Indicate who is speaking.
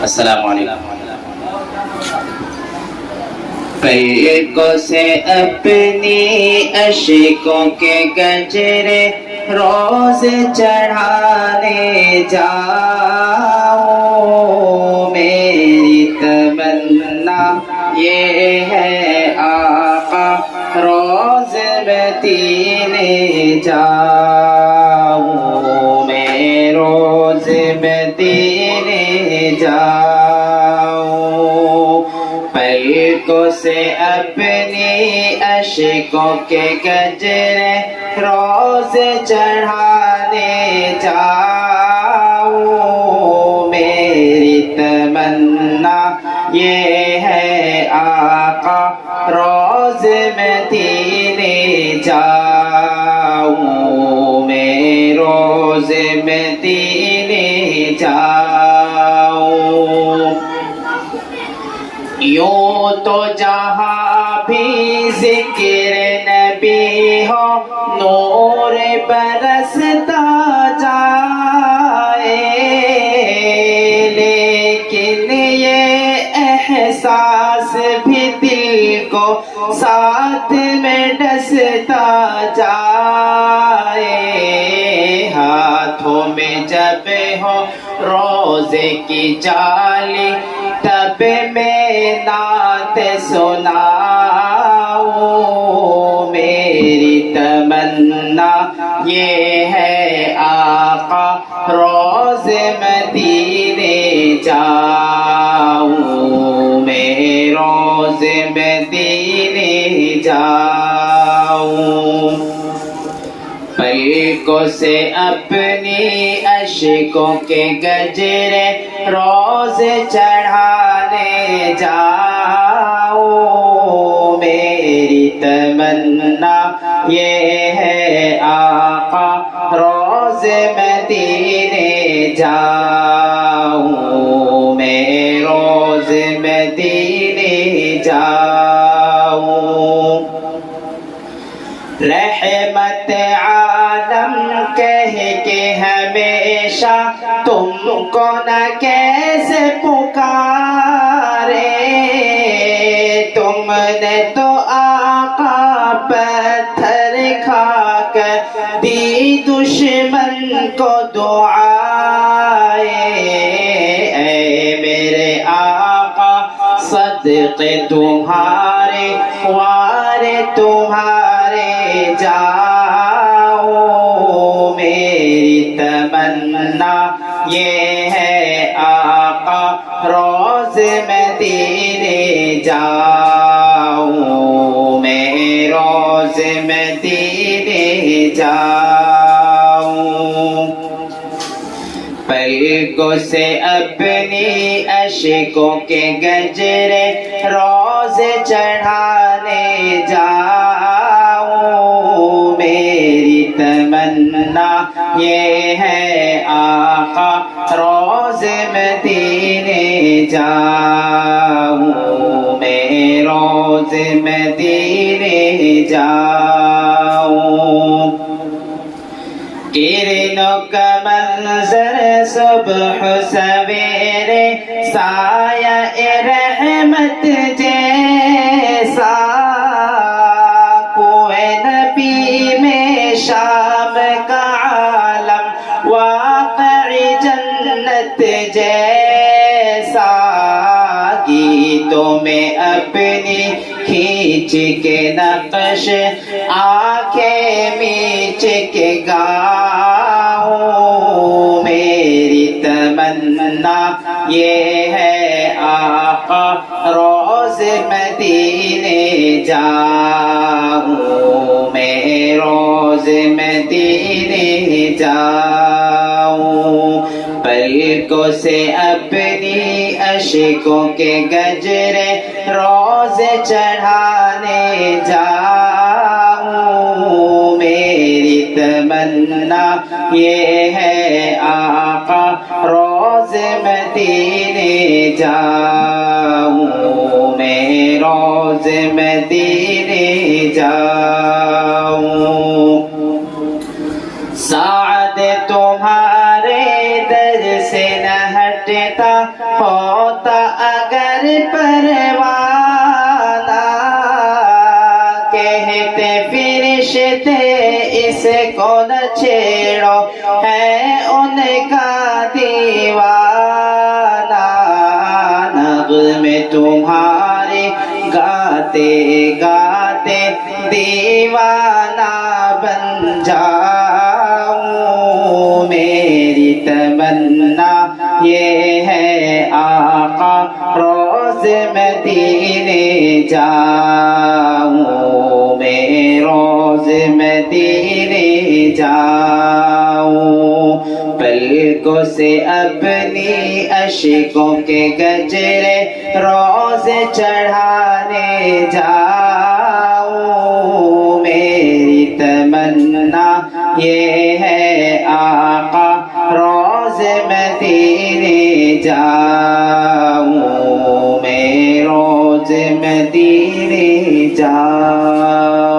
Speaker 1: السلام علیکم. پیکوں سے اپنی اشکوں کے گجرے روز چڑھانے جاؤں. میری تمنا یہ ہے آقا روز مدینے جاؤں. میں روز مدینے جاؤں. پلکوں سے اپنی اشکوں کے گجرے روز چڑھانے جاؤں. میری تمنا یہ ہے آقا روز مدینے جاؤں. میں روز مدینے جاؤں. یوں تو جہاں بھی ذکر نبی ہو نور برستا جائے، لیکن یہ احساس بھی دل کو ساتھ میں ڈستا جائے. ہاتھوں میں جب ہو روزے کی جالی تب میں نعت سناؤں. میری تمنا یہ ہے آقا روز مدینے جاؤں. میں روز مدینے جاؤں. پلکوں سے اپنی اشکوں کے گجرے روز چڑھانے جاؤں. میری تمنا یہ ہے آقا روز مدینے جاؤں. میں روز مدینے جاؤں. رحمت عالم کہہ کے ہمیشہ تم کو نہ کیسے پکارے. تم نے تو آقا پتھر کھا کر دی دشمن کو دعائے. اے میرے آقا صدقے تمہارے وار تمہارے جاؤں. میری تمنا یہ ہے آقا روز مدینے جاؤں. میں روز مدینے جاؤں. پلکوں سے اپنی اشکوں کے گجرے روز چڑھانے جاؤں. میری تمنا یہ ہے آقا روز مدینے جاؤں. میں روز مدینے جاؤں. کرنوں کا منظر صبح سویرے سایہ رحمت جیسا، کوئے نبی میں شام کا عالم واقع جنت جیسا. گیتوں میں اپنی کھینچ کے نقش آنکھیں میچ کے گاؤں. میری تمنا یہ ہے آقا روز مدینے جاؤں. میں روز مدینے جاؤں. پلکوں سے اپنی اشکوں کے گجرے روز چڑھانے جاؤں. میری تمنا یہ ہے آقا روز مدینے جاؤں. میں روز مدینے جاؤں. سعد تمہارے در سے نہ ہٹتا رہتا ہوتا اگر پروانہ کہتے فرشتے اس کو نہ چھیڑو ہے ان کا دیوانہ نغمے تمہارے گاتے گاتے دیوانہ بن جاؤں میری تمنا یہ ہے آقا روز مدینے جاؤں میں روز مدینے جاؤں پلکوں سے اپنی اشکوں کے گجرے روز چڑھانے جاؤں میری تمنا یہ ہے آقا روز مدینے جاؤں میں روز مدینے جاؤں